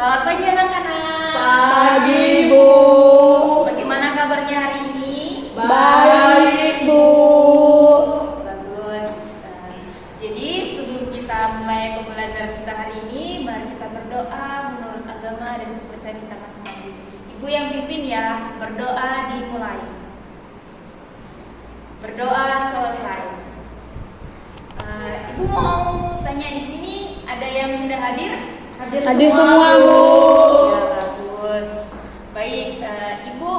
Selamat pagi anak-anak. Pagi, Bu. Bagaimana kabarnya hari ini? Baik, Bu. Bagus. Jadi sebelum kita mulai pembelajaran kita hari ini, mari kita berdoa menurut agama dan kepercayaan kita masing-masing. Ibu yang pimpin ya, berdoa dimulai. Berdoa selesai. Ibu mau tanya di sini, ada yang sudah hadir? Hadir semua, Bu. Ya, bagus. Baik, Ibu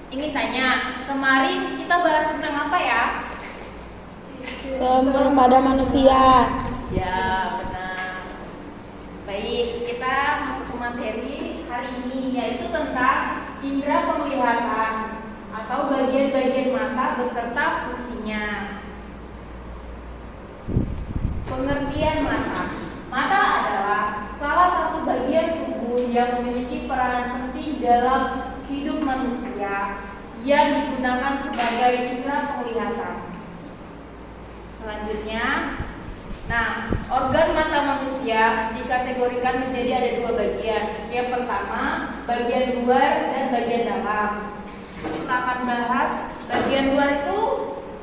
ingin tanya, kemarin kita bahas tentang apa ya? Pada manusia. Ya, benar. Baik, kita masuk ke materi hari ini, yaitu tentang indera penglihatan atau bagian-bagian mata beserta fungsinya. Pengertian mata. Mata adalah salah satu bagian tubuh yang memiliki peranan penting dalam hidup manusia yang digunakan sebagai indera penglihatan. Selanjutnya, organ mata manusia dikategorikan menjadi ada dua bagian. Yang pertama, bagian luar dan bagian dalam. Kita akan bahas bagian luar itu.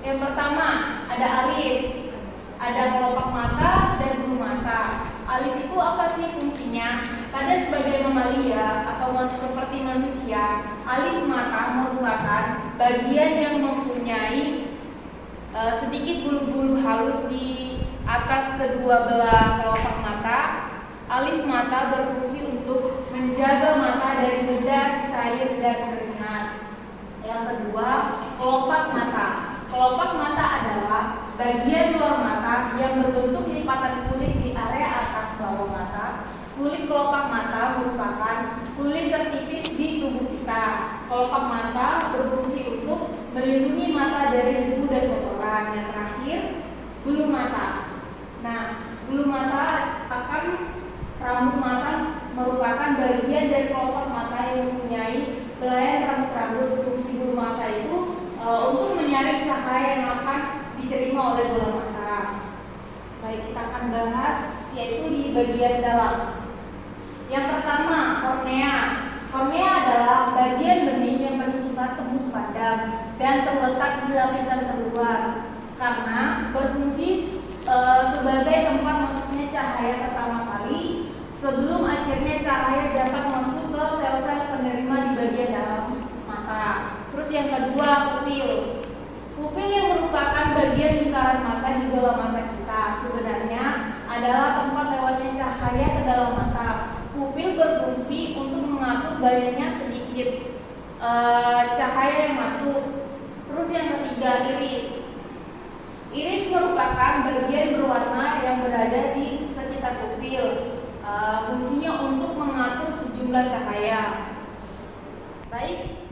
Yang pertama, ada alis, ada kelopak mata dan bulu mata. Alis itu apa sih fungsinya? Pada sebagai mamalia atau seperti manusia, alis mata merupakan bagian yang mempunyai sedikit bulu-bulu halus di atas kedua belah kelopak mata. Alis mata berfungsi untuk menjaga mata dari bedak, cair, dan keringat. Yang kedua, kelopak mata. Kelopak mata adalah bagian luar mata yang berbentuk lipatan kulit di area atas bawah mata. Kulit kelopak mata merupakan kulit tertipis di tubuh kita. Kelopak mata berfungsi untuk melindungi mata dari debu dan kotoran. Yang terakhir, bulu mata. Bulu mata akan rambut mata merupakan bagian dari kelopak mata yang mempunyai belayan rambut-rambut. Fungsi bulu mata itu untuk menyaring cahaya yang akan diterima oleh bola mata. Baik, kita akan bahas yaitu di bagian dalam. Yang pertama, kornea. Kornea adalah bagian bening yang bersifat tembus pandang dan terletak di lapisan terluar karena berfungsi sebagai tempat masuknya cahaya pertama kali sebelum akhirnya cahaya dapat masuk ke sel-sel penerima di bagian dalam mata. Terus yang kedua, pupil. Pupil yang merupakan bagian lingkaran mata di bawah mata kita sebenarnya adalah tempat lewatnya cahaya ke dalam mata. Pupil berfungsi untuk mengatur banyaknya sedikit cahaya yang masuk. Terus yang ketiga, iris. Iris merupakan bagian berwarna yang berada di sekitar pupil. Fungsinya untuk mengatur sejumlah cahaya. Baik,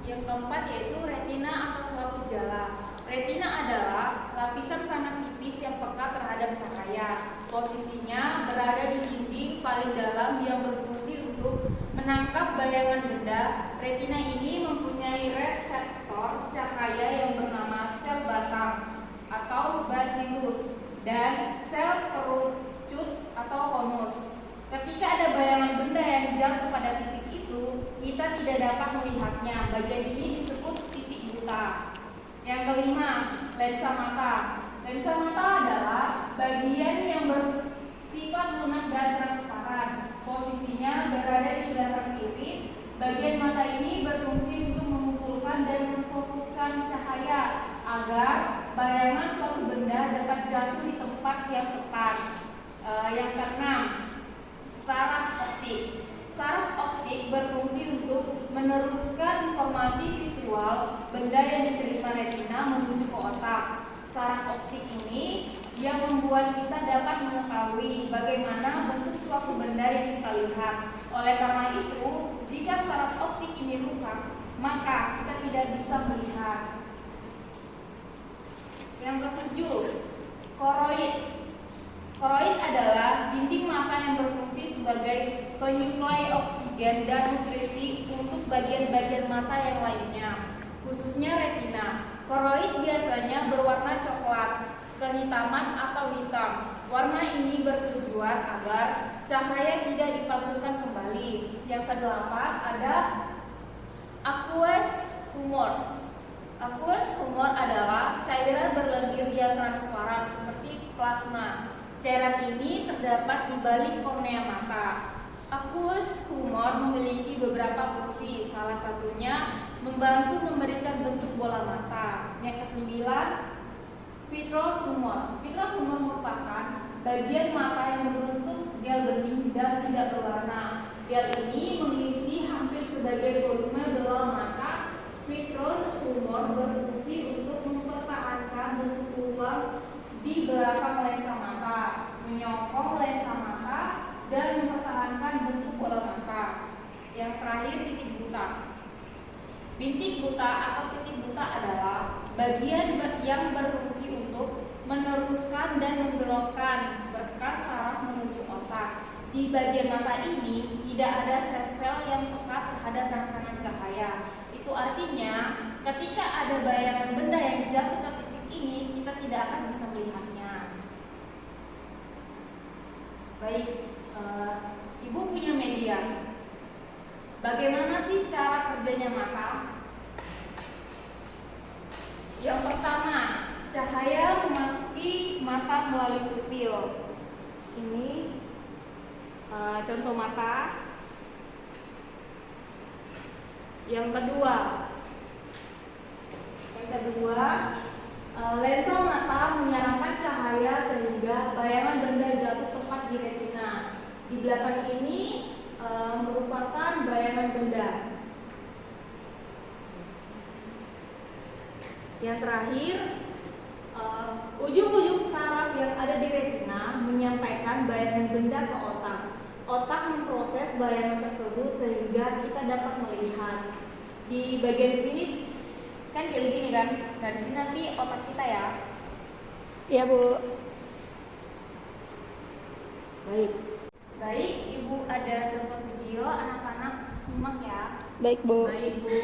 yang keempat yaitu retina atau selaput jala. Retina adalah lapisan sangat tipis yang peka terhadap cahaya. Posisinya berada di dinding paling dalam yang berfungsi untuk menangkap bayangan benda. Retina ini mempunyai reseptor cahaya yang bernama sel batang atau basilus dan sel kerucut atau konus. Ketika ada bayangan benda yang jatuh pada titik itu, kita tidak dapat melihatnya. Bagian ini disebut titik buta. Yang kelima, lensa mata. Lensa mata adalah bagian yang bersifat lunak dan transparan. Posisinya berada di belakang iris. Bagian mata ini berfungsi untuk mengumpulkan dan memfokuskan cahaya agar bayangan suatu benda dapat jatuh di tempat yang tepat. Yang keenam, saraf optik. Saraf optik berfungsi untuk meneruskan informasi visual benda yang diterima retina menuju ke otak. Saraf optik ini yang membuat kita dapat mengetahui bagaimana bentuk suatu benda yang kita lihat. Oleh karena itu, jika saraf optik ini rusak, maka kita tidak bisa melihat. Yang ketujuh, koroid. Koroid adalah dinding mata yang berfungsi sebagai penyuplai oksigen dan nutrisi untuk bagian-bagian mata yang lainnya, khususnya retina. Koroid biasanya berwarna coklat, kehitaman atau hitam. Warna ini bertujuan agar cahaya tidak dipantulkan kembali. Yang kedelapan ada aqueous humor. Aqueous humor adalah cairan berlendir yang transparan seperti plasma. Cairan ini terdapat di balik kornea mata. Aqueous humor memiliki beberapa fungsi, salah satunya membantu memberikan bentuk bola mata. Yang kesembilan, vitreous humor. Vitreous humor merupakan bagian mata yang berbentuk gel bening dan tidak berwarna. Gel ini mengisi hampir sebagian volume bola mata. Vitreous humor berfungsi untuk mempertahankan bentuk ulang di belakang lensa mata, menyokong lensa mata, dan mempertahankan bentuk bola mata. Yang terakhir, titik buta. Bintik buta atau titik buta adalah bagian yang berfungsi untuk meneruskan dan membelokkan berkas saraf menuju otak. Di bagian mata ini tidak ada sel-sel yang pekat terhadap rangsangan cahaya. Itu artinya ketika ada bayangan benda yang jatuh ke titik ini, kita tidak akan bisa melihatnya. Baik, Ibu punya media. Bagaimana sih cara kerjanya mata? Yang pertama, cahaya memasuki mata melalui pupil. Ini contoh mata. Yang kedua, lensa mata menyarankan cahaya sehingga bayangan benda jatuh tepat di retina. Di belakang ini merupakan bayangan benda. Yang terakhir, ujung-ujung saraf yang ada di retina menyampaikan bayangan benda ke otak. Otak memproses bayangan tersebut sehingga kita dapat melihat. Di bagian sini kan kayak gini kan, dari sini nanti otak kita ya. Iya, Bu. Baik, Ibu ada contoh video, anak-anak simak ya. Baik, Bu. Baik, Bu.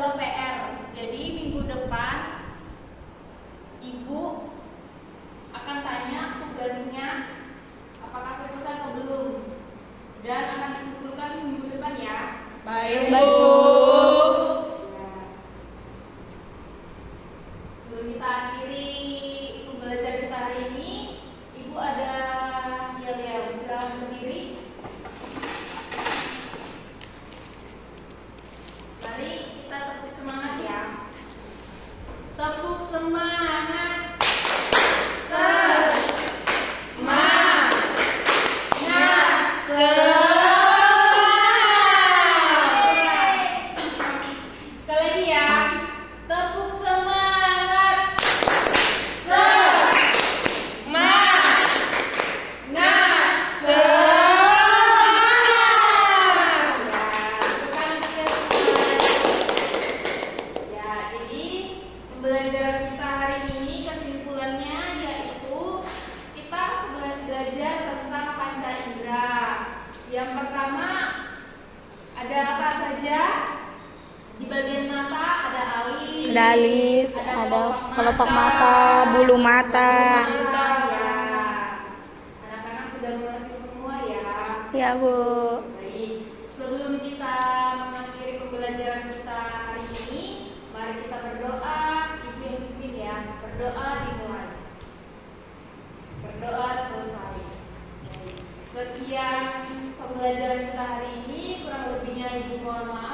adalah PR. Jadi minggu depan Ibu akan tanya tugasnya apakah selesai atau belum, dan akan dikumpulkan minggu depan ya. Baik, Bu. Sebelum kita akhiri pembelajaran kita hari ini, Ibu ada yel-yel, silakan berdiri. Mari kita tepuk semangat ya. Tepuk semangat. Sekali lagi ya. Tepuk semangat. Ya, jadi pembelajaran kita hari ini kesimpulannya yaitu kita belajar tentang panca indera. Yang pertama ada apa saja? Di bagian mata ada alis, Ada alis, ada kelopak mata, bulu mata. Ya. Anak-anak sudah mengerti semua ya. Ya, Bu. Baik, sebelum kita mengakhiri pembelajaran kita hari ini, mari kita berdoa. Ibu yang pimpin ya. Berdoa dimulai. Berdoa selesai. Baik. Sekian pembelajaran kita hari ini. Kurang lebihnya Ibu mohon maaf.